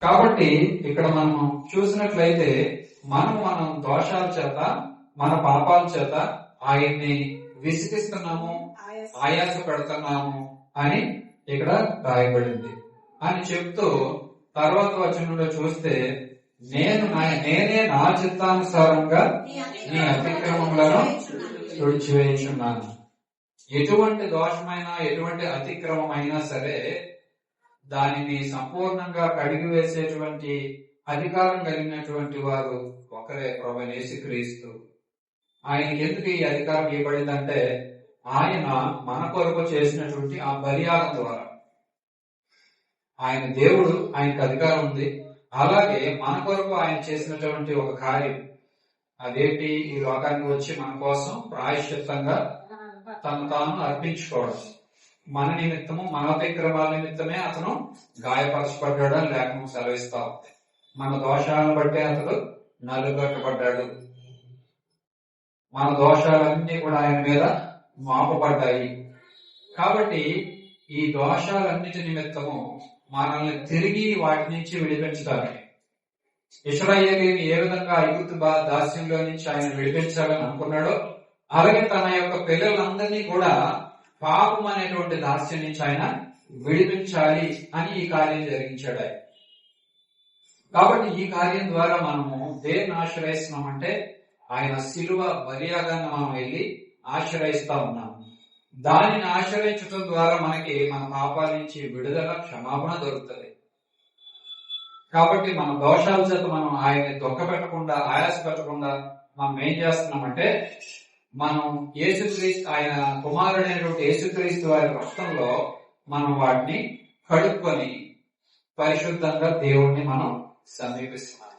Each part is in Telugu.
కాబట్టి ఇక్కడ మనం చూసినట్లయితే మనం దోషాల చేత, మన పాపాల చేత ఆయన్ని విసిగిస్తున్నాము, ఆయాస పెడుతున్నాము అని ఇక్కడ రాయబడింది అని చెప్తూ తర్వాత వచనంలో చూస్తే నేనే నా చిత్తానుసారంగా నీ అతిక్రమములను తుడిచివేయుచున్నాను. ఎటువంటి దోషమైనా, ఎటువంటి అతిక్రమమైనా సరే దానిని సంపూర్ణంగా కడిగి వేసేటువంటి అధికారం కలిగినటువంటి వారు ఒకరే, ప్రభువైన యేసుక్రీస్తు. ఆయనకి ఎందుకు ఈ అధికారం ఇవ్వబడిందంటే ఆయన మన కొరకు చేసినటువంటి ఆ బలియాగం ద్వారా. ఆయన దేవుడు, ఆయనకు అధికారం ఉంది. అలాగే మన కొరకు ఆయన చేసినటువంటి ఒక కార్యం అదేంటి, ఈ లోకానికి వచ్చి మన కోసం ప్రాయశ్చిత్తంగా తను తాను అర్పించుకోవడం. మన నిమిత్తము, మన అతిక్రమాల నిమిత్తమే అతను గాయపరచబడ్డాడని లేఖనం సెలవిస్తాం. మన దోషాలను బట్టి అతడు నలుగట్టబడ్డాడు. మన దోషాలన్నీ కూడా ఆయన మీద మోపబడ్డాయి. కాబట్టి ఈ దోషాలన్నిటి నిమిత్తము మనల్ని తిరిగి వాటి నుంచి విడిపించడానికి, ఇశ్రాయేలీయుని ఏ విధంగా ఐగుప్తు దాస్యంలో నుంచి ఆయన విడిపించాలని అనుకున్నాడో అలాగే తన యొక్క పిల్లలందరినీ కూడా పాపం అనేటువంటి దాస్యం నుంచి ఆయన విడిపించాలి అని ఈ కార్యం జరిగించాడు ఆయన. కాబట్టి ఈ కార్యం ద్వారా మనము దేన్ని ఆశ్రయిస్తున్నామంటే ఆయన శిలువ బలియాగాన్ని మనం వెళ్ళి ఆశ్రయిస్తా ఉన్నాము. దానిని ఆశ్రయించడం ద్వారా మనకి మన పాపాల నుంచి విడుదల, క్షమాపణ దొరుకుతుంది. కాబట్టి మన దోషాల చేత మనం ఆయన్ని దుఃఖపెట్టకుండా, ఆయాస పెట్టకుండా మనం ఏం చేస్తున్నామంటే మనం యేసుక్రీస్తు, ఆయన కుమారుడైనటువంటి యేసుక్రీస్తు వారి రక్తంలో మనం వాటిని కడుక్కొని పరిశుద్ధంగా దేవుణ్ణి మనం సమీపిస్తున్నాం.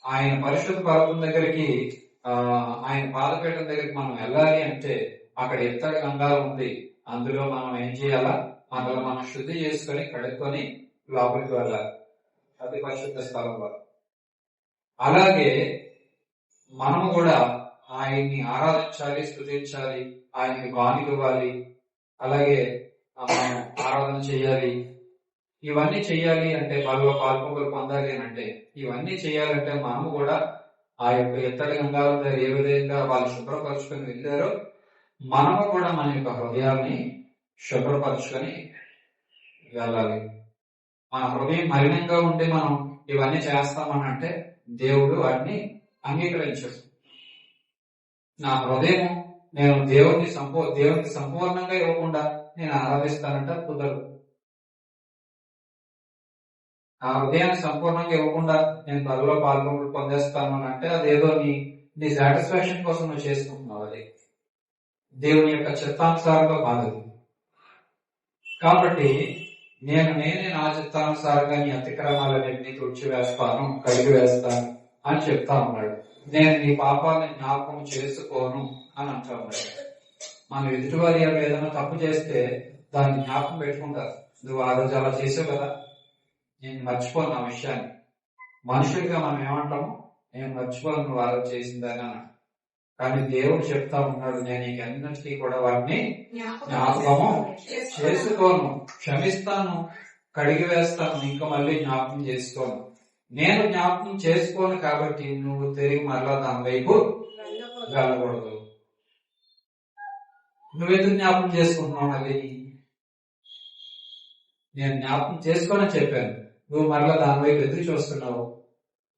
ఆయన పరిశుద్ధ పర్వతం దగ్గరికి, ఆయన పాదపీఠం దగ్గరికి మనం వెళ్ళాలి అంటే అక్కడ ఎత్తడి గంగాలు ఉంది. అందులో మనం ఏం చేయాలా, మనలో మనం శుద్ధి చేసుకొని కడుక్కొని లోపలికి వెళ్ళాలి. అది పరిశుద్ధ స్థలంలో. అలాగే మనము కూడా ఆయన్ని ఆరాధించాలి, స్తుతించాలి, ఆయనకి కానుక ఇవ్వాలి, అలాగే మనం ఆరాధన చేయాలి. ఇవన్నీ చెయ్యాలి అంటే, బలలో పాల్పొంగలు పొందాలి అని అంటే, ఇవన్నీ చేయాలంటే మనము కూడా ఆ యొక్క ఎత్తడి గంగాల దగ్గర ఏ విధంగా వాళ్ళు శుభ్రపరచుకొని వెళ్ళారో మనము కూడా మన యొక్క హృదయాన్ని శుభ్రపరచుకొని వెళ్ళాలి. మన హృదయం మలినంగా ఉండి మనం ఇవన్నీ చేస్తామని అంటే దేవుడు వాటిని అంగీకరించడు. నా హృదయం నేను దేవునికి సంపూర్ణంగా ఇవ్వకుండా నేను ఆరాధిస్తానంటే కుదరదు. ఆ హృదయాన్ని సంపూర్ణంగా ఇవ్వకుండా నేను బలలో పాల్గొని పొందేస్తాను అని అంటే అదేదో నీ సాటిస్ఫాక్షన్ కోసం నువ్వు చేసుకుంటున్నావు. అది దేవుని యొక్క చిత్తానుసారంగా కాదు. కాబట్టి నేనే నా చిత్తానుసారంగా నీ అతిక్రమాలన్నింటినీ తుడిచివేస్తాను, కడిగి వేస్తాను అని చెప్తా ఉన్నాడు. నేను నీ పాపాలను జ్ఞాపకం చేసుకోను అని అంటా ఉన్నాడు. మనం ఎదుటివారి ఏదైనా తప్పు చేస్తే దాన్ని జ్ఞాపకం పెట్టుకుంటారు. నువ్వు ఆ రోజు అలా చేసావు కదా, నేను మర్చిపోను ఆ విషయాన్ని. మనుషులుగా మనం ఏమంటాము, నేను మర్చిపోను నువ్వు ఆ రోజు చేసిందని అన్నాడు. కానీ దేవుడు చెప్తా ఉన్నాడు, నేను నీకన్నిటికీ కూడా వాటిని జ్ఞాపకము చేసుకోను, క్షమిస్తాను, కడిగి వేస్తాను, ఇంకా మళ్ళీ జ్ఞాపకం చేసుకోను. నేను జ్ఞాపకం చేసుకోను కాబట్టి నువ్వు తిరిగి మరలా దాని వైపు వెళ్ళకూడదు. నువ్వెందుకు జ్ఞాపకం చేసుకుంటున్నావు? అది నేను జ్ఞాపకం చేసుకొని చెప్పాను, నువ్వు మరలా దాని వైపు ఎందుకు చూస్తున్నావు?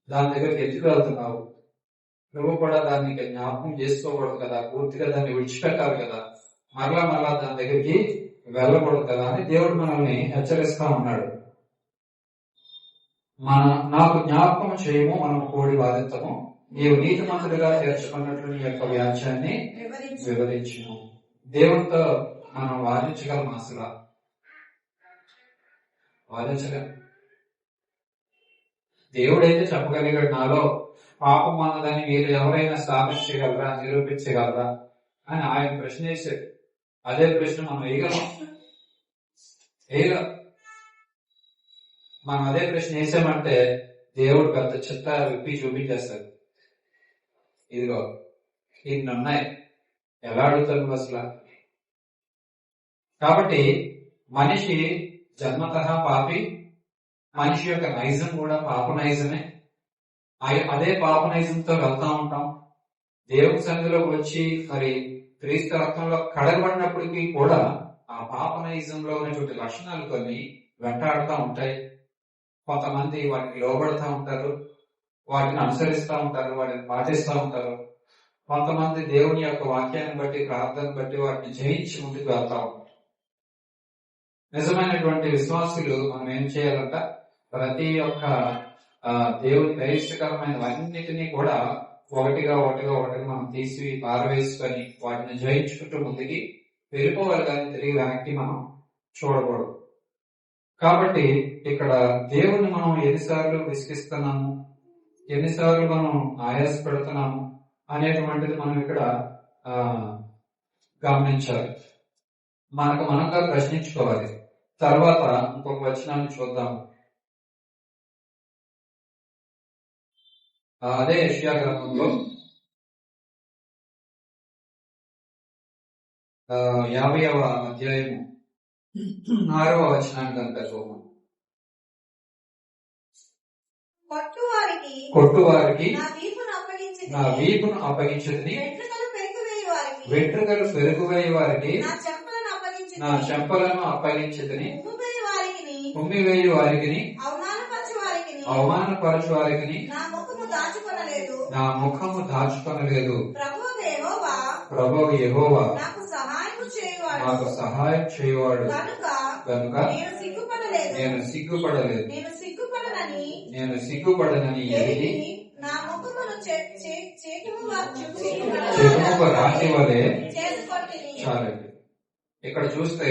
దాని దగ్గరికి ఎందుకు వెళ్తున్నావు? నువ్వు కూడా దాన్ని జ్ఞాపకం చేసుకోకూడదు కదా, పూర్తిగా దాన్ని విడిచిపెట్టాలి కదా, మరలా దాని దగ్గరికి వెళ్ళకూడదు కదా అని దేవుడు మనల్ని హెచ్చరిస్తా ఉన్నాడు. నాకు జ్ఞాపకం చేయము, మనం కోడి బాధితము, నీవు నీతిమంతుడిగా తీర్చుకున్నట్లు నీ యొక్క వ్యాఖ్యాన్ని వివరించును. దేవుడితో మనం వాదించగలం, అసలు వాదించగలం. దేవుడైతే చెప్పగలిగాడు, నాలో పాపం అన్నదని మీరు ఎవరైనా స్థాపించగలరా, నిరూపించగలరా అని ఆయన ప్రశ్న వేసాడు. అదే ప్రశ్న మనం వేయగలం. మనం అదే ప్రశ్న వేసామంటే దేవుడు పెద్ద చిత్త విప్పి చూపించేస్తాడు. ఇదిగో ఇన్ని ఉన్నాయి, ఎలా అడుగుతాడు అసలు? కాబట్టి మనిషి జన్మతః పాపి, మనిషి యొక్క నైజం కూడా పాప నైజమే. అదే పాప నైజంతో వెళ్తా ఉంటాం. దేవుని సన్నిధిలోకి వచ్చి మరి క్రీస్తు రక్తంలో కడగబడినప్పటికీ కూడా ఆ పాప నైజంలో ఉన్నటువంటి లక్షణాలు కొన్ని వెంటాడుతూ ఉంటాయి. కొంతమంది వాటికి లోబడుతూ ఉంటారు, వాటిని అనుసరిస్తూ ఉంటారు, వాటిని పాటిస్తూ ఉంటారు. కొంతమంది దేవుని యొక్క వాక్యాన్ని బట్టి, ప్రార్థన బట్టి వాటిని జయించి ముందుకు వెళ్తా ఉంటారు. నిజమైనటువంటి విశ్వాసులు మనం ఏం చేయాలంట, ప్రతి ఒక్క దేవుని గరిష్టకరమైనవన్నిటినీ కూడా ఒకటిగా మనం తీసి పారవేసుకొని వాటిని జయించుకుంటూ ముందుకి వెళ్ళిపోవాలి, కానీ తిరిగి వెనక్కి మనం చూడకూడదు. కాబట్టి ఇక్కడ దేవుణ్ణి మనం ఎన్నిసార్లు విసిగిస్తున్నాము, ఎన్నిసార్లు మనం ఆయాసపడుతున్నాము అనేటువంటిది మనం ఇక్కడ గమనించాలి, మనకు మనంగా ప్రశ్నించుకోవాలి. తర్వాత ఇంకొక వచనాన్ని చూద్దాము. అదే యెషయా గ్రంథంలో 50వ అధ్యాయము 6వ వచనాన్ని కనుక చూద్దాం. కొట్టువారికి నా వీపును అప్పగించుని, వెంట్రుకలు పెరుగువేయ వారికి నా చెంపలను అప్పగించుని, ఉమ్మివేయు వారికి అవమానపరచు వారికి నా ముఖము దాచుకొనలేదు. ప్రభువు యెహోవా నాకు సహాయం చేయువాడు కనుక నేను సిగ్గుపడనని ఎరిగి చెకుముకు రాతి వలె. చాలండి. ఇక్కడ చూస్తే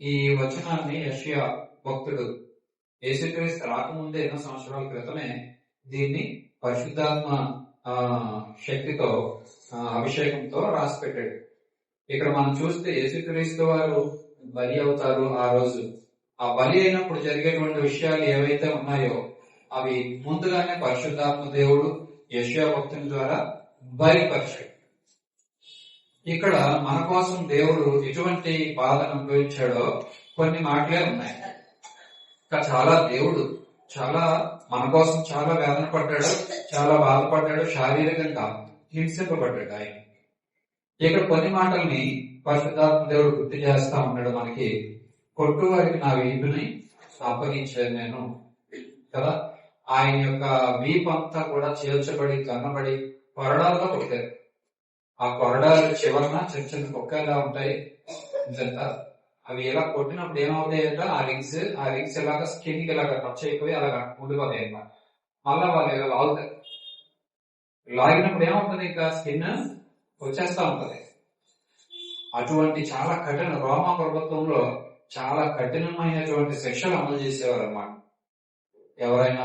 ఈ వచనాన్ని యెషయా భక్తుడు యేసుక్రీస్తు రాకముందే ఎన్నో సంవత్సరాల క్రితమే దీన్ని పరిశుద్ధాత్మ శక్తితో అభిషేకంతో రాసి పెట్టాడు. ఇక్కడ మనం చూస్తే యేసుక్రీస్తు వారు బలి అవుతారు. ఆ రోజు ఆ బలి అయినప్పుడు జరిగేటువంటి విషయాలు ఏవైతే ఉన్నాయో అవి ముందుగానే పరిశుద్ధాత్మ దేవుడు యెషయా భక్తుని ద్వారా బయలుపరిచాడు. ఇక్కడ మన కోసం దేవుడు ఎటువంటి బాధను అనుభవించాడో కొన్ని మాటలే ఉన్నాయి. చాలా దేవుడు మన కోసం చాలా వేదన పడ్డాడు, చాలా బాధపడ్డాడు, శారీరకంగా హింసింపబడ్డాడు ఆయన. ఇక్కడ కొన్ని మాటల్ని పరిశుద్ధాత్మ దేవుడు గుర్తు చేస్తా ఉన్నాడు మనకి. కొట్టు వారికి నా వీపుని అప్పగించాను నేను కదా. ఆయన యొక్క వీపంతా కూడా చీల్చబడి కన్నబడి కొరడాలుగా కొట్టారు. ఆ కొరడాలు చివరన చిన్న చిన్న కుక్కలా ఉంటాయి నిజంగా. అవి ఎలా కొట్టినప్పుడు ఏమవుతాయంటే ఆ రింగ్స్ ఇలాగా స్కిన్ కి ఇలాగా టచ్ అయిపోయి అలాగా ఉండిపోతాయి అన్నమాట. మళ్ళా వాళ్ళు ఇలా లాగుతారు. లాగినప్పుడు ఏమవుతుంది, ఇంకా స్కిన్ వచ్చేస్తా ఉంటది. అటువంటి చాలా కఠిన రోమా ప్రభుత్వంలో చాలా కఠినమైనటువంటి శిక్షలు అమలు చేసేవారు అన్నమాట. ఎవరైనా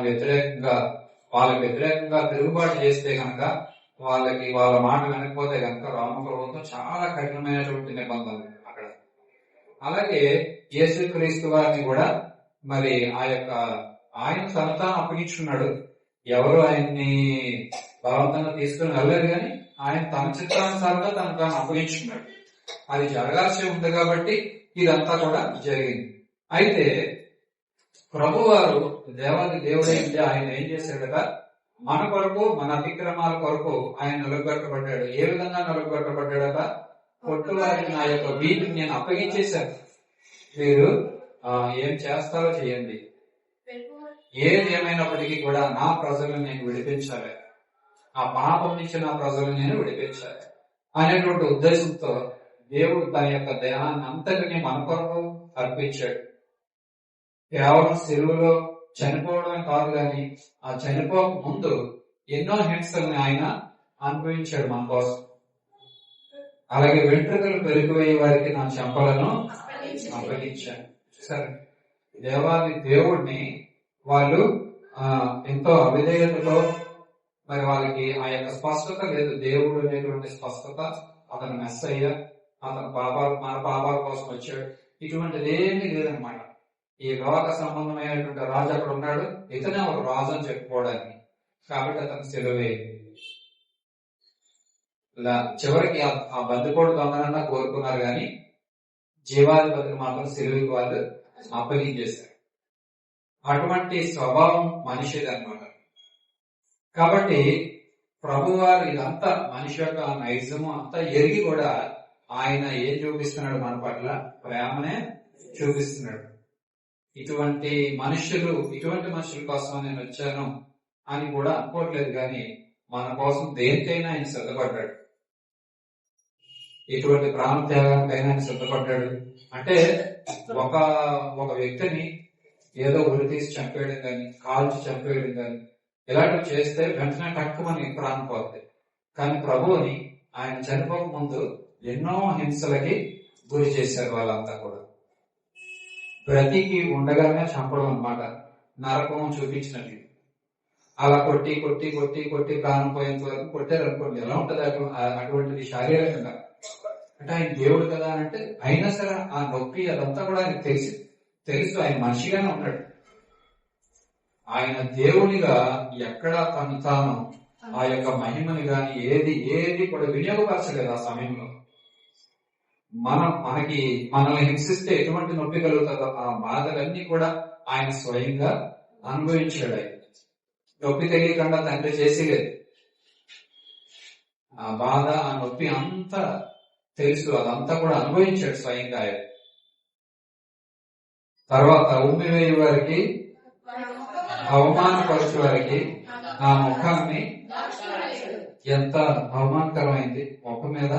వాళ్ళకి వ్యతిరేకంగా తిరుగుబాటు చేస్తే కనుక, వాళ్ళ మాట వినకపోతే కనుక రోమా ప్రభుత్వం చాలా కఠినమైనటువంటి నిబంధనలు అక్కడ. అలాగే యేసుక్రీస్తు వారిని కూడా మరి ఆయన తనతా అప్పగించుకున్నాడు. ఎవరు ఆయన్ని బలవంతంగా తీసుకుని వెళ్ళలేదు, కానీ ఆయన తన చిత్రానుసారంగా తాను అప్పగించుకున్నాడు. అది జరగాల్సి ఉంది కాబట్టి ఇదంతా కూడా జరిగింది. అయితే ప్రభువారు దేవాది దేవుడైతే ఆయన ఏం చేశాడట, మన కొరకు, మన అతిక్రమాల కొరకు ఆయన నిలబెట్టబడ్డాడు. ఏ విధంగా నిలబెట్టబడ్డాడట, కొట్టువారికి నా యొక్క వీటిని నేను అప్పగించేశాను, మీరు ఏం చేస్తారో చేయండి, ఏది ఏమైనప్పటికీ కూడా నా ప్రజలను నేను విడిపించాలి, ఆ పాపం నుంచి నా ప్రజలను నేను విడిపించాలి అనేటువంటి ఉద్దేశంతో దేవుడు తన యొక్క దేహాన్ని అంతటిని మన కొరకు అర్పించాడు. కేవలం సిలువలో చనిపోవడమే కాదు, కానీ ఆ చనిపోక ముందు ఎన్నో హింసల్ని ఆయన అనుభవించాడు మన కోసం. అలాగే వెంట్రుకలు పెరిగిపోయే వారికి నా చెంపలను అప్పగించాను. సరే, దేవాది దేవుడిని వాళ్ళు ఎంతో అవిధేయతతో, మరి వాళ్ళకి ఆ యొక్క స్పష్టత లేదు. దేవుడు అనేటువంటి స్పష్టత, అతను మెస్సయ్య, అతను మన పాపాల కోసం వచ్చాడు, ఇటువంటిది ఏమీ లేదనమాట. ఈ లోక సంబంధమైనటువంటి రాజు అక్కడ ఉన్నాడు, ఇతనే ఒక రాజు అని చెప్పుకోవడానికి. కాబట్టి అతను సిలువే. చివరికి ఆ బందిపోటు దొంగనన్నా కోరుకున్నారు, కానీ జీవాధిపతిని మాత్రం సిలువకి వాళ్ళు అప్పగించేశారు. అటువంటి స్వభావం మనిషిది అనమాట. కాబట్టి ప్రభువారు ఇదంతా మనిషి యొక్క నైజము అంతా ఎరిగి కూడా ఆయన ఏం చూపిస్తున్నాడు మన పట్ల? ప్రేమనే చూపిస్తున్నాడు. ఇటువంటి మనుషుల కోసం నేను వచ్చాను అని కూడా అనుకోవట్లేదు, కానీ మన కోసం దేనికైనా ఆయన సిద్ధపడ్డాడు. ఇటువంటి ప్రాణత్యాగానికైనా ఆయన సిద్ధపడ్డాడు. అంటే ఒక వ్యక్తిని ఏదో ఉరి తీసి చంపేయడం కానీ, కాల్చి చంపేయడం కానీ ఇలాంటివి చేస్తే వెంటనే టక్కుమని ప్రాణం పోతాయి. కానీ ప్రభువుని ఆయన చనిపోక ముందు ఎన్నో హింసలకి గురి చేశారు వాళ్ళంతా కూడా. బ్రతికి ఉండగానే చంపడం అన్నమాట, నరకం చూపించినట్లు. అలా కొట్టి కొట్టి కొట్టి కొట్టి ప్రాణం పోయేంత వరకు కొట్టారు అనుకోండి, ఎలా ఉంటది అటువంటిది శారీరకంగా. అంటే ఆయన దేవుడు కదా అంటే అయినా సరే ఆ నొప్పి అదంతా కూడా ఆయనకు తెలుసు. ఆయన మనిషిగానే ఉన్నాడు. ఆయన దేవునిగా ఎక్కడ తాను ఆ యొక్క మహిమని గాని ఏది కూడా వినియోగపరచలేదు. ఆ సమయంలో మనల్ని హింసిస్తే ఎటువంటి నొప్పి కలుగుతుందో ఆ బాధలన్నీ కూడా ఆయన స్వయంగా అనుభవించాడు. ఆయన నొప్పి తెలియకుండా తండ్రి చేసేలేదు. ఆ బాధ, ఆ నొప్పి అంతా తెలుసు, అదంతా కూడా అనుభవించాడు స్వయంగా ఆయన. తర్వాత ఉమ్మి వేయి వారికి, అవమానపరచు వారికి నా ముఖాన్ని, ఎంత అవమానకరమైంది ముఖం మీద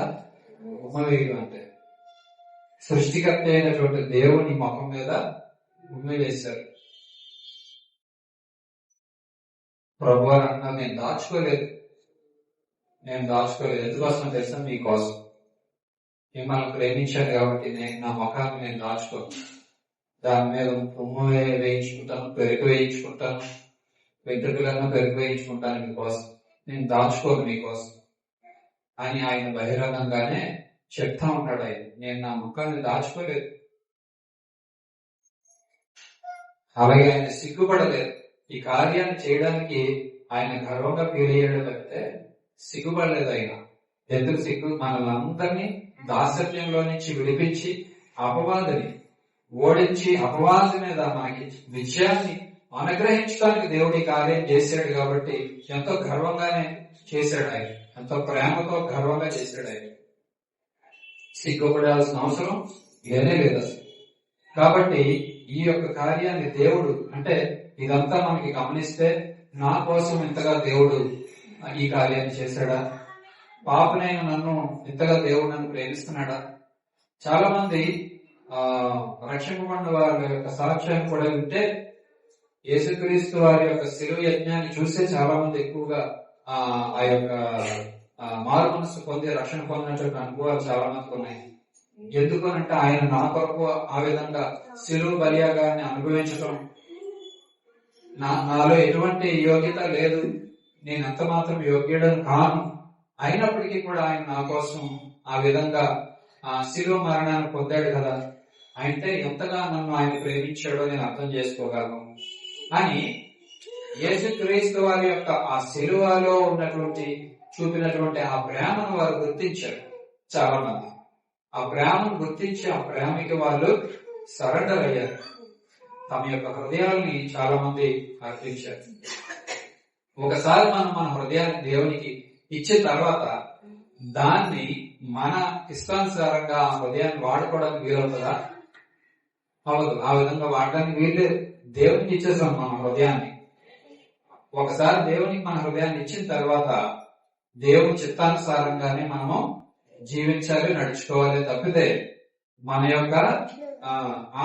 ఉమ్మ వేయడం అంటే. సృష్టికర్త అయినటువంటి దేవుని ముఖం మీద ఉమ్మి వేశారు. ప్రభు అని అన్నా నేను దాచుకోలేదు. ఎందుకోసం తెలుసా? మీకోసం. మిమ్మల్ని ప్రేమించాను కాబట్టి నా ముఖాన్ని నేను దాచుకోను. దాని మీద ఉమ్ము వేయించుకుంటాను, పెరుగు వేయించుకుంటాను, వెంట్రుకలన్నా పెరుగు వేయించుకుంటాను మీకోసం. నేను దాచుకోను మీకోసం అని ఆయన బహిరంగంగానే చెప్తా ఉంటాడు. ఆయన నేను నా ముఖాన్ని దాచుకోలేదు. అలాగే ఆయన సిగ్గుపడలేదు. ఈ కార్యాన్ని చేయడానికి ఆయన గర్వంగా ఫీల్ అయ్యాడు తప్పితే సిగ్గుపడలేదు ఆయన. ఎందుకు సిగ్గు? మనల్ని అందరినీ దాసత్యంలో నుంచి విడిపించి అపవాదిని ఓడించి అపవాది మీద మనకి విజయాన్ని అనుగ్రహించడానికి దేవుడి కార్యం చేశాడు. కాబట్టి ఎంతో గర్వంగానే చేశాడు ఆయన, ఎంతో ప్రేమతో గర్వంగా చేశాడు ఆయన. సిగ్గుపడాల్సిన అవసరం లేనే లేదు అసలు. కాబట్టి ఈ యొక్క కార్యాన్ని దేవుడు అంటే ఇదంతా మనకి గమనిస్తే నా కోసం ఇంతగా దేవుడు ఈ కార్యాన్ని చేశాడా? పాపనైన నన్ను ఇంతగా దేవుడు నన్ను ప్రేమిస్తున్నాడా? చాలా మంది రక్షింపబడిన వారి యొక్క సాక్ష్యాన్ని కూడా వింటే యేసుక్రీస్తు వారి యొక్క శిలువ యజ్ఞాన్ని చూసే చాలా మంది ఎక్కువగా ఆ యొక్క మారు మనసు పొంది రక్షణ పొందినటువంటి అనుభవాలు చాలా మందికి ఉన్నాయి. ఎందుకనంటే ఆయన నా కొరకు ఆ విధంగా శిలువ బలియాగాన్ని అనుభవించడం, నాలో ఎటువంటి యోగ్యత లేదు, నేను ఎంత మాత్రం యోగ్యుడని కాను, అయినప్పటికీ కూడా ఆయన నా కోసం ఆ విధంగా శిలువ మరణాన్ని పొందాడు కదా, అంటే ఎంతగా నన్ను ఆయన ప్రేమించాడో నేను అర్థం చేసుకోగలను అని యేసుక్రీస్తు వారి యొక్క ఆ శిలువలో చూపినటువంటి ఆ ప్రేమను వారు గుర్తించారు. చాలా మంది ఆ ప్రేమను గుర్తించి ఆ ప్రేమకి వాళ్ళు సరెండర్ అయ్యారు. తమ యొక్క హృదయాల్ని చాలా మంది అర్పించారు. ఒకసారి మనం మన హృదయాన్ని దేవునికి ఇచ్చిన తర్వాత దాన్ని మన ఇష్టానుసారంగా ఆ హృదయాన్ని వాడుకోవడానికి వీలవుతుందా? అవదు. ఆ విధంగా వాడడానికి వీల్లేదు. దేవునికి ఇచ్చేసాం మన హృదయాన్ని. ఒకసారి దేవునికి మన హృదయాన్ని ఇచ్చిన తర్వాత దేవుని చిత్తానుసారంగానే మనము జీవించాలి, నడుచుకోవాలి తప్పితే మన యొక్క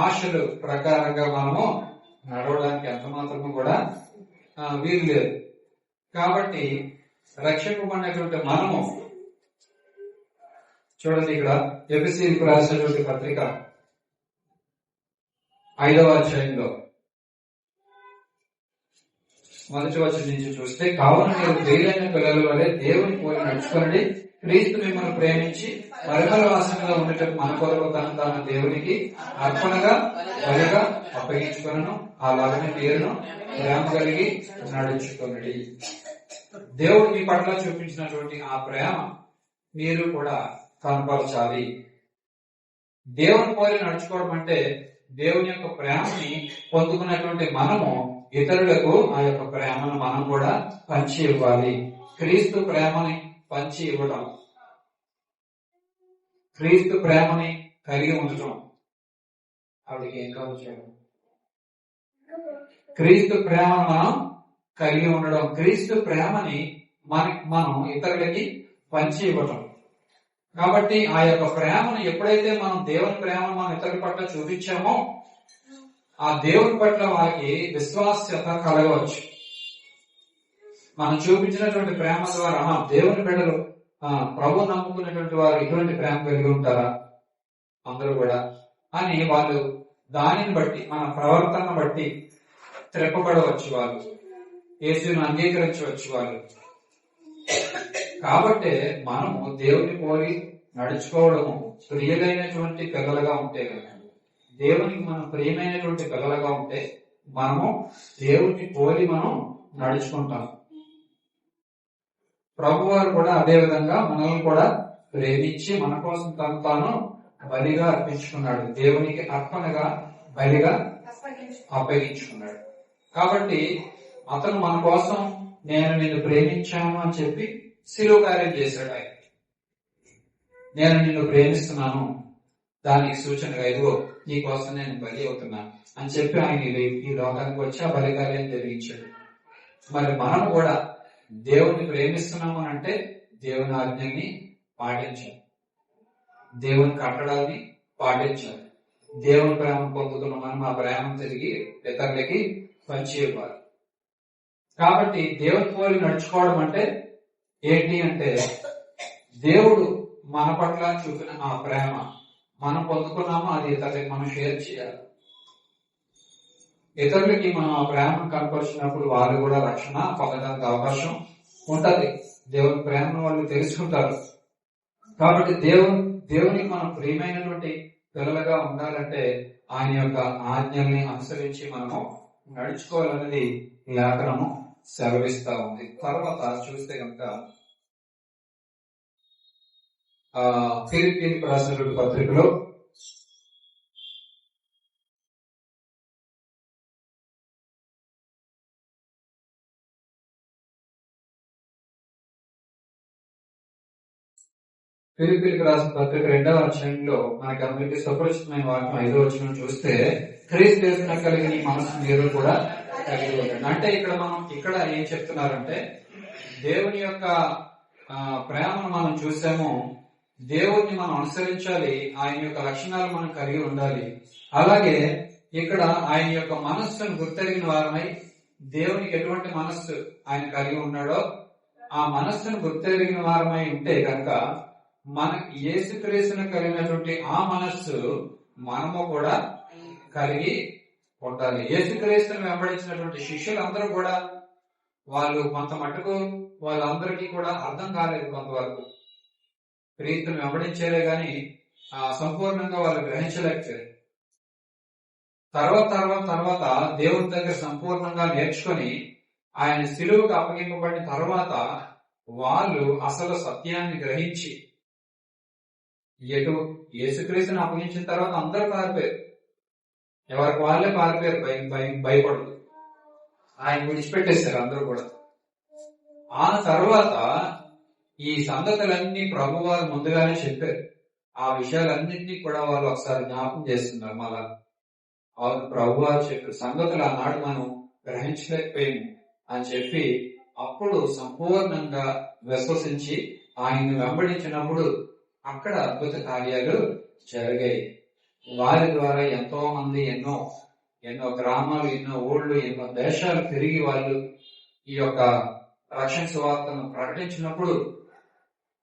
ఆశలు ప్రకారంగా మనము నడవడానికి ఎంత మాత్రము కూడా వీలు లేదు. కాబట్టి రక్షింపబడినటువంటి మనము చూడండి, ఇక్కడ ఎఫెసీయులకు రాసినటువంటి పత్రిక 5వ అధ్యాయంలో 1వ వచనం నుంచి చూస్తే, కావున మీరు ప్రియులైన పిల్లల వలె దేవుని పోలి నడుచుకోండి, క్రీస్తు మిమ్మల్ని ప్రేమించి పరమవాసంగా ఉండేటప్పుడు మన కొరకు తన దేవునికి అర్పణగా బలిగా అప్పగించుకొనను, అలాగనే మీరును ప్రేమ కలిగి నడుచుకొనడి. దేవుడు మీ పట్ల చూపించినటువంటి ఆ ప్రేమ మీరు కూడా కనపరచాలి. దేవుని పోలి నడుచుకోవడం అంటే దేవుని యొక్క ప్రేమని పొందుకున్నటువంటి మనము ఇతరులకు ఆ యొక్క ప్రేమను మనం కూడా పంచి ఇవ్వాలి. క్రీస్తు ప్రేమని పంచి ఇవ్వడం, క్రీస్తు ప్రేమని కలిగి ఉండటం. ఆవిడకి ఏం కావచ్చు? క్రీస్తు ప్రేమను మనం కలిగి ఉండడం, క్రీస్తు ప్రేమని మనం ఇతరులకి పంచి ఇవ్వటం. కాబట్టి ఆ యొక్క ప్రేమను ఎప్పుడైతే మనం దేవుని ప్రేమను మనం ఇతరుల పట్ల చూపించామో ఆ దేవుని పట్ల వారికి విశ్వాస్యత కలగవచ్చు. మనం చూపించినటువంటి ప్రేమ ద్వారా దేవుని బిడ్డలు ప్రభు నమ్ముకున్నటువంటి వారు ఇటువంటి ప్రేమ కలిగి ఉంటారా అందరూ కూడా అని వాళ్ళు దానిని బట్టి మన ప్రవర్తన బట్టి త్రెప్పబడవచ్చు, వాళ్ళు యేసును అంగీకరించవచ్చు వాళ్ళు. కాబట్టి మనము దేవుని పోలి నడుచుకోవడము ప్రియమైనటువంటి పిల్లలుగా ఉంటే కనుక, దేవునికి మనం ప్రియమైనటువంటి పిల్లలుగా ఉంటే మనము దేవుని పోలి మనం నడుచుకుంటాం. ప్రభు వారు కూడా అదే విధంగా మనల్ని కూడా ప్రేమించి మన కోసం తాను బలిగా అర్పించుకున్నాడు, దేవునికి అర్పణగా బలిగా అప్పగించుకున్నాడు. కాబట్టి అతను మన కోసం నేను నిన్ను ప్రేమించాను అని చెప్పి శిలువ కార్యం చేశాడు. ఆయన నేను నిన్ను ప్రేమిస్తున్నాను, దానికి సూచనగా ఇదిగో నీ కోసం నేను బలి అవుతున్నాను అని చెప్పి ఆయన ఈ లోకానికి వచ్చి ఆ బలి కార్యం జరిగించాడు. మరి మనం కూడా దేవుని ప్రేమిస్తున్నాము అని అంటే దేవుని ఆజ్ఞల్ని పాటించాలి, దేవుని కట్టడాల్ని పాటించాలి. దేవుని ప్రేమ పొందుకున్న మనం ఆ ప్రేమను తిరిగి ఇతరులకి పంచి ఇవ్వాలి. కాబట్టి దేవుని పోలి నడుచుకోవడం అంటే ఏంటి అంటే దేవుడు మన పట్ల చూపిన ఆ ప్రేమ మనం పొందుకున్నామో అది ఇతరులకి మనం షేర్ చేయాలి. ఇతరులకి మనం ఆ ప్రేమను కనపరిచినప్పుడు వాళ్ళు కూడా రక్షణ పొందడానికి అవకాశం ఉంటది. దేవుని ప్రేమను వాళ్ళు తెలుసుకుంటారు. కాబట్టి దేవునికి మనం ప్రియమైనటువంటి పిల్లలుగా ఉండాలంటే ఆయన యొక్క ఆజ్ఞల్ని అనుసరించి మనము నడుచుకోవాలనేది లేఖనము సెలవిస్తా ఉంది. తర్వాత చూస్తే కనుక ఫిలిప్పీయులకు రాసినటువంటి పత్రికలో ఫిలిప్పీయులకు రాసిన పత్రిక 2వ అధ్యాయంలో మనకి అందరికీ సుపరిచితమైన వాక్యం 5వ వచనం చూస్తే క్రీస్తు యేసున కలిగిన ఈ మనసు మీరు కూడా కలిగి ఉండండి. అంటే ఇక్కడ ఏం చెప్తున్నారంటే దేవుని యొక్క ప్రేమను మనం చూసాము, దేవుడిని మనం అనుసరించాలి, ఆయన యొక్క లక్షణాలు మనం కలిగి ఉండాలి. అలాగే ఇక్కడ ఆయన యొక్క మనస్సును గుర్తెరిగిన వారమై దేవునికి ఎటువంటి మనస్సు ఆయన కలిగి ఉన్నాడో ఆ మనస్సును గుర్తెరిగిన వారమై ఉంటే కనుక మనకి యేసుక్రీస్తును కలిగినటువంటి ఆ మనస్సు మనము కూడా కలిగి ఉండాలి. యేసుక్రీస్తును వెంబడించినటువంటి శిష్యులందరూ కూడా వాళ్ళు కొంత మటుకు వాళ్ళందరికీ కూడా అర్థం కాలేదు, కొంతవరకు క్రీస్తును వెంబడించారే గాని సంపూర్ణంగా వాళ్ళు గ్రహించలేకపోయారు. తర్వాత దేవుని దగ్గర సంపూర్ణంగా నేర్చుకొని ఆయన శిలువకు అప్పగింపబడిన తర్వాత వాళ్ళు అసలు సత్యాన్ని గ్రహించి యేసుక్రీస్తుని అప్పగించిన తర్వాత అందరూ పారిపోయారు, ఎవరికి వాళ్ళే పారిపోయారు, భయపడదు, ఆయన విడిచిపెట్టేశారు అందరూ కూడా. ఆ తర్వాత ఈ సంగతులన్నీ ప్రభు వారు ముందుగానే చెప్పారు. ఆ విషయాలన్నింటినీ కూడా వాళ్ళు ఒకసారి జ్ఞాపకం చేస్తున్నారు. మళ్ళా అవును ప్రభు వారు చెప్పారు, సంగతులు ఆనాడు మనం గ్రహించలేకపోయాము అని చెప్పి అప్పుడు సంపూర్ణంగా విశ్వసించి ఆయన్ని వెంబడించినప్పుడు అక్కడ అద్భుత కార్యాలు జరిగాయి. వారి ద్వారా ఎంతో మంది ఎన్నో గ్రామాలు, ఎన్నో ఊళ్ళు, ఎన్నో దేశాలు తిరిగి వాళ్ళు ఈ యొక్క రక్షణ సువార్తను ప్రకటించినప్పుడు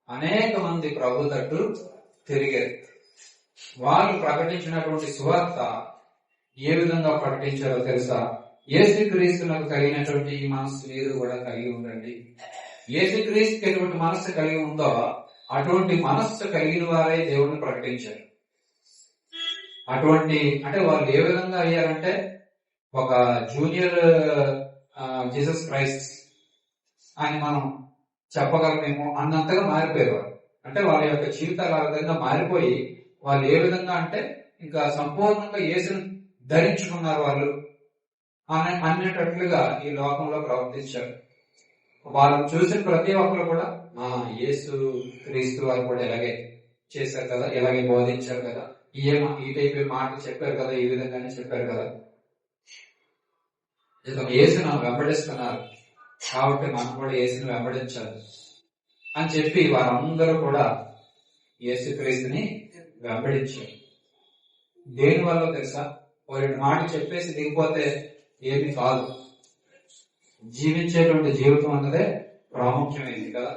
అనేక మంది ప్రభు తట్టు తిరిగారు. వాళ్ళు ప్రకటించినటువంటి సువార్త ఏ విధంగా ప్రకటించారో తెలుసా? యేసుక్రీస్తునకు కలిగినటువంటి ఈ మనస్సు మీరు కూడా కలిగి ఉండండి. యేసుక్రీస్తుకి ఎటువంటి మనస్సు కలిగి ఉందో అటువంటి మనస్సు కలిగిన వారే దేవుని ప్రకటించారు. అటువంటి అంటే వాళ్ళు ఏ విధంగా అయ్యారంటే ఒక జూనియర్ జీసస్ క్రైస్ట్ అని మనం చెప్పగలమేమో అన్నంతగా మారిపోయేవారు. అంటే వాళ్ళ యొక్క జీవితాలు ఆ విధంగా మారిపోయి వాళ్ళు ఏ విధంగా అంటే ఇంకా సంపూర్ణంగా యేసును ధరించుకున్నారు వాళ్ళు అనేటట్లుగా ఈ లోకంలో ప్రవర్తించారు. వాళ్ళని చూసిన ప్రతి ఒక్కరు కూడా యేసు క్రీస్తు వారు కూడా ఇలాగే చేశారు కదా, ఇలాగే బోధించారు కదా, ఈ టైప్ మాటలు చెప్పారు కదా, ఈ విధంగానే చెప్పారు కదా, యేసును వెంబడిస్తున్నారు కాబట్టి మనం కూడా యేసును వెంబడించాలి అని చెప్పి వారందరూ కూడా యేసుక్రీస్తుని వెంబడించారు. దేని వల్ల తెలుసా? ఓ రెండు మాటలు చెప్పేసి దిగిపోతే ఏమి కాదు. జీవించేటువంటి జీవితం అన్నదే ప్రాముఖ్యమైంది కదా.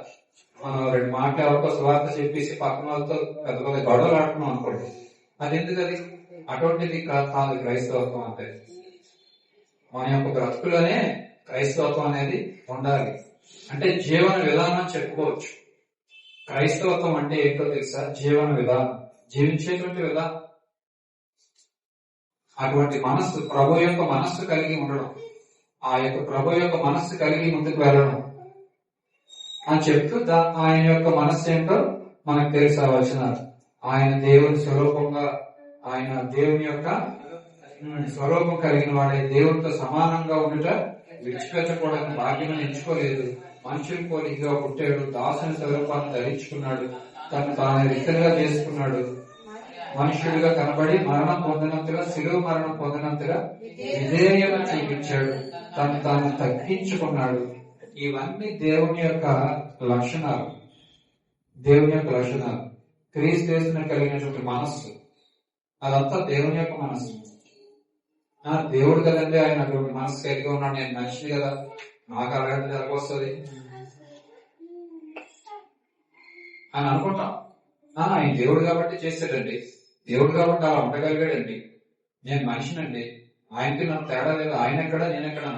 మనం రెండు మాటలు ఎవరికో సువార్త చెప్పేసి పక్కన వాళ్ళతో పెద్ద పెద్ద గొడవలు ఆడుతున్నాం అనుకోండి, అది ఎందుకు? అది అటువంటిది కాదు క్రైస్తవత్వం అంటే. మన యొక్క బ్రతుకులోనే క్రైస్తవత్వం అనేది ఉండాలి. అంటే జీవన విధానం చెప్పుకోవచ్చు. క్రైస్తవత్వం అంటే ఏంటో తెలుసా? జీవన విధానం, జీవించేటువంటి విధానం. అటువంటి మనస్సు, ప్రభు యొక్క మనస్సు కలిగి ఉండడం, ఆ యొక్క ప్రభు యొక్క మనస్సు కలిగి ముందుకు వెళ్ళడం అని చెప్తూ ఆయన యొక్క మనస్సు ఏంటో మనకు తెలుసా వచనాలు. ఆయన దేవుని స్వరూపంగా, ఆయన దేవుని యొక్క స్వరూపం కలిగిన వాడే, దేవునితో సమానంగా ఉండుట విడిచిపెట్టకూడని భాగ్యం ఎంచుకోలేదు. మనుషులు పోలికగా పుట్టాడు, దాసుని స్వరూపాన్ని ధరించుకున్నాడు, తను తాను రిక్తగా చేసుకున్నాడు, మనుషుడిగా కనబడి మరణం పొందినంతగా, శిలువ మరణం పొందినంతగా విధేయత చూపించాడు, తను తాను తగ్గించుకున్నాడు. ఇవన్నీ దేవుని యొక్క లక్షణాలు, దేవుని యొక్క లక్షణాలు. క్రీస్తు కలిగినటువంటి మనస్సు, అదంతా దేవుని యొక్క మనస్సు. దేవుడు కదండి ఆయన అటువంటి మనస్సు కలిగి ఉన్నాడు, నేను మనిషిని కదా, నాకు అలాంటి జరగొస్తుంది అని అనుకుంటాం. ఆయన దేవుడు కాబట్టి చేశాడండి, దేవుడు కాబట్టి అలా ఉండగలిగాడండి, నేను మనిషినండి, ఆయనకి నాకు తేడా లేదు, ఆయన ఎక్కడా నేనెక్కడా.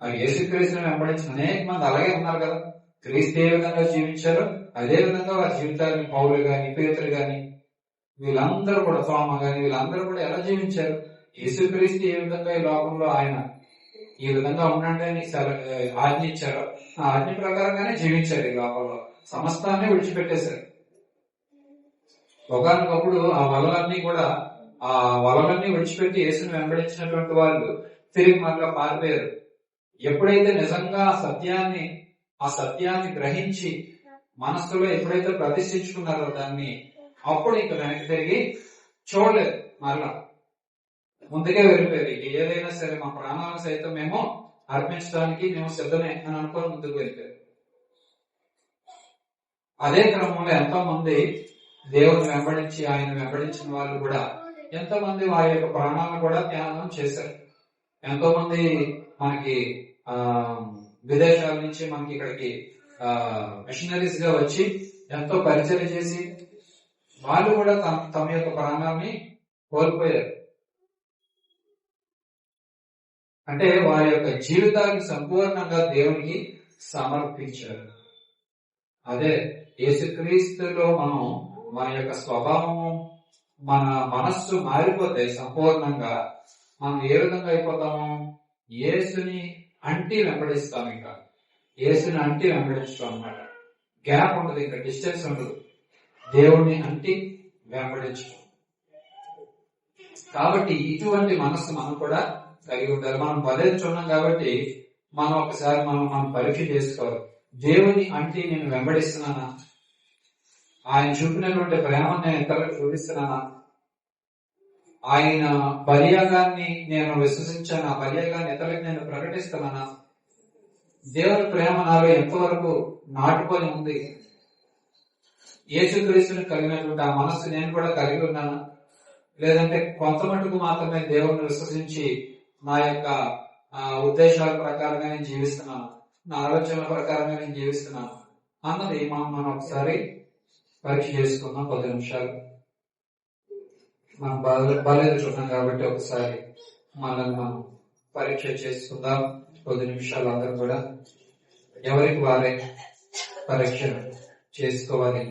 ఆ యేసుక్రీస్తుని వెంబడించిన అనేక మంది అలాగే ఉన్నారు కదా. క్రీస్తు ఏ విధంగా జీవించారో అదే విధంగా వారి జీవితాన్ని పౌలు గాని, పేతురు గాని, వీళ్ళందరూ కూడా, తోమ గాని, వీళ్ళందరూ కూడా ఎలా జీవించారు? యేసుక్రీస్తు ఏ విధంగా ఈ లోకంలో ఆయన ఈ విధంగా ఉండండి అని ఆజ్ఞ ఇచ్చారో ఆ ఆజ్ఞ ప్రకారంగానే జీవించారు. ఈ లోకంలో సమస్తాన్ని విడిచిపెట్టేశారు. ఒకనొకప్పుడు ఆ వలలన్నీ విడిచిపెట్టి యేసుని వెంబడించినటువంటి వాళ్ళు తిరిగి మరలా పారిపోయారు. ఎప్పుడైతే నిజంగా ఆ సత్యాన్ని గ్రహించి మనస్సులో ఎప్పుడైతే ప్రతిష్ఠించుకున్నారో దాన్ని, అప్పుడు ఇంకా వెనక్కి తిరిగి చూడలేదు, మరలా ముందుకే వెళ్ళిపోయారు. ఏదైనా సరే మా ప్రాణాలను సైతం మేము అర్పించడానికి మేము సిద్ధమే అని అనుకోని ముందుకు వెళ్ళిపోయారు. అదే క్రమంలో ఎంతో మంది దేవుని వెంబడించి ఆయన వెంబడించిన వాళ్ళు కూడా ఎంతో మంది వారి యొక్క ప్రాణాలను కూడా త్యాగం చేశారు. ఎంతో మంది మనకి విదేశాల నుంచి మనకి ఇక్కడికి మిషనరీస్ గా వచ్చి ఎంతో పరిచయం చేసి వాళ్ళు కూడా తమ యొక్క ప్రాణాన్ని కోల్పోయారు. అంటే వారి యొక్క జీవితాన్ని సంపూర్ణంగా దేవునికి సమర్పించారు. అదే యేసుక్రీస్తులో మన యొక్క స్వభావము, మన మనస్సు మారిపోతే సంపూర్ణంగా మనం ఏ విధంగా అయిపోతాము? యేసుని అంటి వెంబడిస్తాం. ఇంకా యేసుని అంటి వెంబడిస్తాం అన్నమాట. గ్యాప్ ఉండదు, ఇంకా డిస్టెన్స్ ఉండదు. దేవుణ్ణి అంటి వెంబడించడం. కాబట్టి ఇటువంటి మనస్సు మనం కూడా కలిగి ఉండాలి. మనం బదిలించున్నాం కాబట్టి మనం ఒకసారి మనం పరీక్ష చేసుకోవాలి. దేవుని అంటి నేను వెంబడిస్తున్నానా? ఆయన చూపినటువంటి ప్రేమను నేను ఇతరులకు చూపిస్తున్నానా? ఆయన బలియాగాన్ని నేను విశ్వసించాను, ఆ బలియాగాన్ని ఇతరులకు నేను ప్రకటిస్తున్నానా? దేవుని ప్రేమ నాలో ఎంతవరకు నాటుకొని ఉంది? యేసుక్రీస్తుని కలిగినటువంటి ఆ మనస్సు నేను కూడా కలిగి ఉన్నానా? లేదంటే కొంత మటుకు మాత్రమే దేవుని విశ్వసించి నా యొక్క ఉద్దేశాల ప్రకారంగా నేను జీవిస్తున్నాను, నా ఆలోచనల ప్రకారంగా నేను జీవిస్తున్నాను అన్నది మనం ఒకసారి పరీక్ష చేసుకుందాం. 10 నిమిషాలు మనం బాలేదుచున్నాం కాబట్టి ఒకసారి మనల్ని మనం పరీక్ష చేసుకుందాం. 10 నిమిషాలు అందరూ కూడా ఎవరికి వారే పరీక్ష చేసుకోవాలి.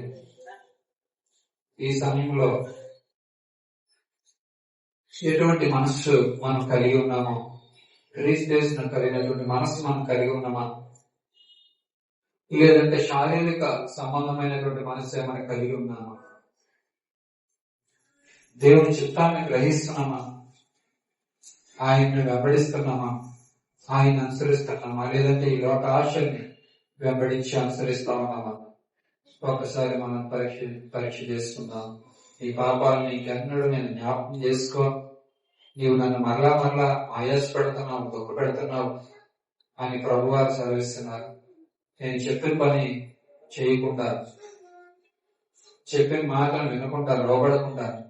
ఈ సమయంలో ఎటువంటి మనస్సు మనం కలిగి ఉన్నామో, క్రీస్తు కలిగినటువంటి మనస్సు మనం కలిగి ఉన్నామా, లేదంటే శారీరక సంబంధమైనటువంటి మనస్సు ఏమైనా కలిగి ఉన్నామా? దేవుని చిత్తాన్ని గ్రహిస్తున్నామా? ఆయన్ని వెంబడిస్తున్నామా? ఆయన అనుసరిస్తున్నామా? లేదంటే ఈ లోక ఆశల్ని వెంబడించి అనుసరిస్తా ఉన్నామా? ఒకసారి మనం పరీక్ష చేసుకుందాం. ఈ పాపాలని ఇంకెన్నడూ నేను జ్ఞాపకం చేసుకో, నీవు నన్ను మరలా ఆయాస పెడుతున్నావు, దుఃఖ పెడుతున్నావు అని ప్రభువారు సెలవిస్తున్నారు. నేను చెప్పిన పని చేయకుండా, చెప్పిన మాటలు వినకుండా, లోబడకుండా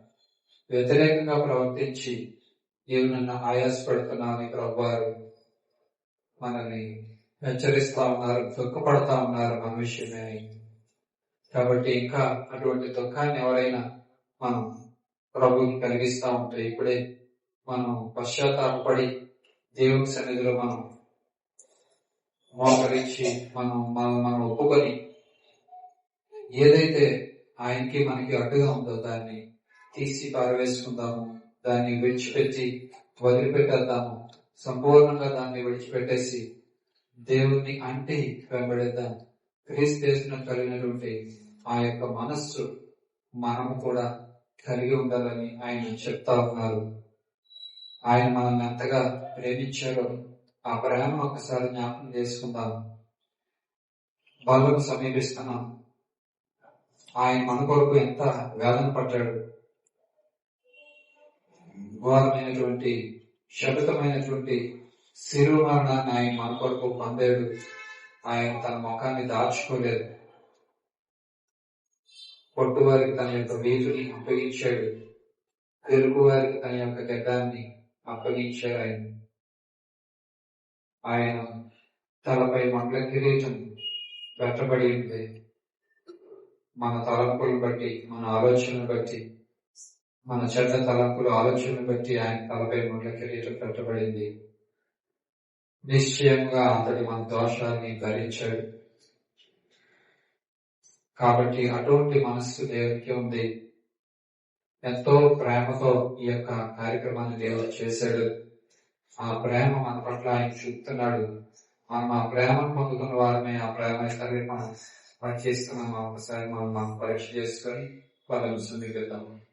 వ్యతిరేకంగా ప్రవర్తించి నీవు నన్ను ఆయాస పెడుతున్నావు అని ప్రభువారు మనల్ని హెచ్చరిస్తా ఉన్నారు, దుఃఖపడతా ఉన్నారు మన విషయమే. కాబట్టి ఇంకా అటువంటి దుఃఖాన్ని ఎవరైనా మనం ప్రభుకి కలిగిస్తా ఉంటే ఇప్పుడే మనం పశ్చాత్తాపడి దేవుని సన్నిధిలో మనం మోకరించి మనం ఒప్పుకొని ఏదైతే ఆయనకి మనకి అడ్డుగా ఉందో దాన్ని తీసి పారవేసుకుందాము, దాన్ని విడిచిపెట్టి వదిలిపెట్టేద్దాము, సంపూర్ణంగా దాన్ని విడిచిపెట్టేసి దేవుణ్ణి అంటే వెంబడేద్దాం. క్రీస్తు యేసును కలిగినటువంటి ఆ యొక్క మనస్సు మనము కూడా కలిగి ఉండాలని ఆయన చెప్తా ఉన్నారు. ఆయన మనల్ని ఎంతగా ప్రేమించారో ఆ ప్రేమ ఒకసారి జ్ఞాపకం చేసుకుందాం. బల్లకు సమీపిస్తున్నాం. ఆయన మన కొరకు ఎంత వేదన పడ్డాడు, ఘోరమైనటువంటి శబ్దమైనటువంటి శిలువ మరణాన్ని ఆయన మన కొరకు పొందాడు. ఆయన తన ముఖాన్ని దాచుకోలేదు. పొట్టు వారికి తన యొక్క వీధుని అప్పగించాడు. తెలుగు వారికి తన యొక్క గడ్డాన్ని అప్పగించాడు. ఆయన తలపై మండల కిరీటం పెట్టబడి ఉంది. మన తలంపులను బట్టి, మన ఆలోచనలు బట్టి, మన చెడ్డ తలంపులు ఆలోచనలు బట్టి ఆయన తలపై మండల కిరీటం పెట్టబడింది. నిశ్చయంగా అతడు మన దోషాన్ని భరించాడు. కాబట్టి అటువంటి మనస్సు దేవునికి ఉంది. ఎంతో ప్రేమతో ఈ యొక్క కార్యక్రమాన్ని దేవుడు చేశాడు. ఆ ప్రేమ మన పట్ల ఆయన చూపుతున్నాడు. మనం ఆ ప్రేమను పొందుకున్న వారమే. ఆ ప్రేమ ఇతరులకు మనం చేస్తున్నాం. ఒకసారి మనం పరీక్ష చేసుకొని వాళ్ళని సమీపిద్దాము.